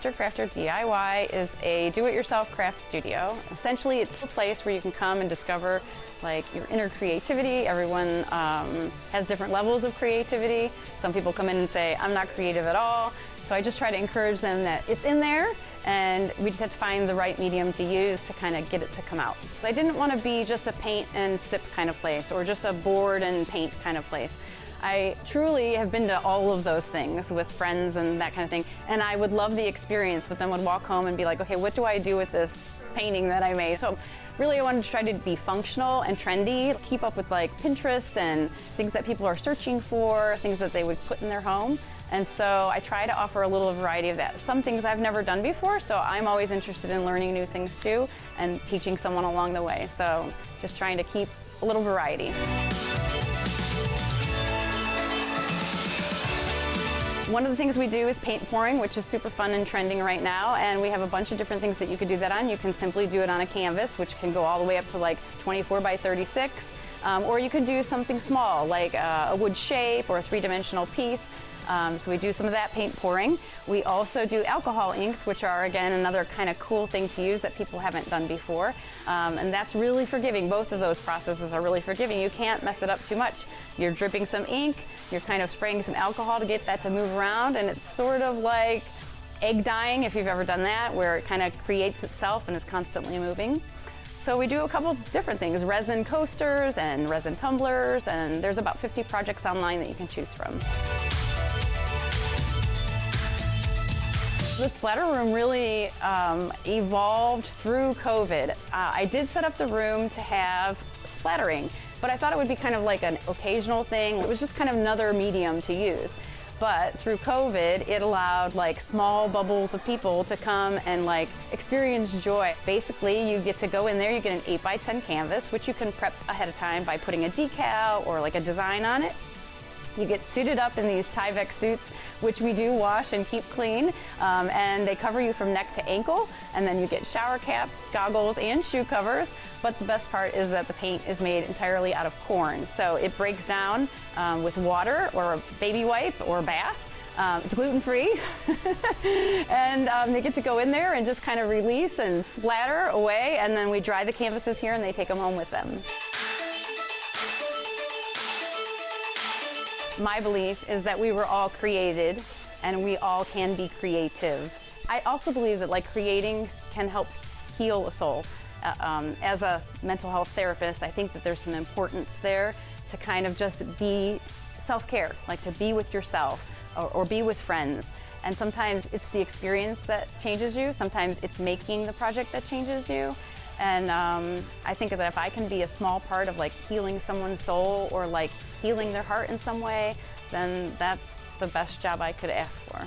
Mastercrafter DIY is a do-it-yourself craft studio. Essentially, it's a place where you can come and discover like your inner creativity. Everyone has different levels of creativity. Some people come in and say, I'm not creative at all. So I just try to encourage them that it's in there, and we just have to find the right medium to use to kind of get it to come out. I didn't want to be just a paint and sip kind of place, or just a board and paint kind of place. I truly have been to all of those things with friends and that kind of thing, and I would love the experience, but then would walk home and be like, okay, what do I do with this painting that I made? So really I wanted to try to be functional and trendy, keep up with like Pinterest and things that people are searching for, things that they would put in their home. And so I try to offer a little variety of that. Some things I've never done before, so I'm always interested in learning new things too and teaching someone along the way. So just trying to keep a little variety. One of the things we do is paint pouring, which is super fun and trending right now, and we have a bunch of different things that you could do that on. You can simply do it on a canvas, which can go all the way up to like 24 by 36, or you can do something small, like a wood shape or a three-dimensional piece. So we do some of that paint pouring. We also do alcohol inks, which are, again, another kind of cool thing to use that people haven't done before. And that's really forgiving. Both of those processes are really forgiving. You can't mess it up too much. You're dripping some ink, you're kind of spraying some alcohol to get that to move around, and it's sort of like egg dyeing, if you've ever done that, where it kind of creates itself and is constantly moving. So we do a couple different things, resin coasters and resin tumblers, and there's about 50 projects online that you can choose from. The splatter room really evolved through COVID. I did set up the room to have splattering, but I thought it would be kind of like an occasional thing. It was just kind of another medium to use. But through COVID, it allowed like small bubbles of people to come and like experience joy. Basically, you get to go in there, you get an 8 by 10 canvas, which you can prep ahead of time by putting a decal or like a design on it. You get suited up in these Tyvek suits, which we do wash and keep clean, and they cover you from neck to ankle, and then you get shower caps, goggles, and shoe covers. But the best part is that the paint is made entirely out of corn, so it breaks down with water or a baby wipe or bath. It's gluten-free, and they get to go in there and just kind of release and splatter away, and then we dry the canvases here and they take them home with them. My belief is that we were all created and we all can be creative. I also believe that like creating can help heal a soul. As a mental health therapist, I think that there's some importance there to kind of just be self-care, like to be with yourself or be with friends. And sometimes it's the experience that changes you. Sometimes it's making the project that changes you. And I think that if I can be a small part of like healing someone's soul or like healing their heart in some way, then that's the best job I could ask for.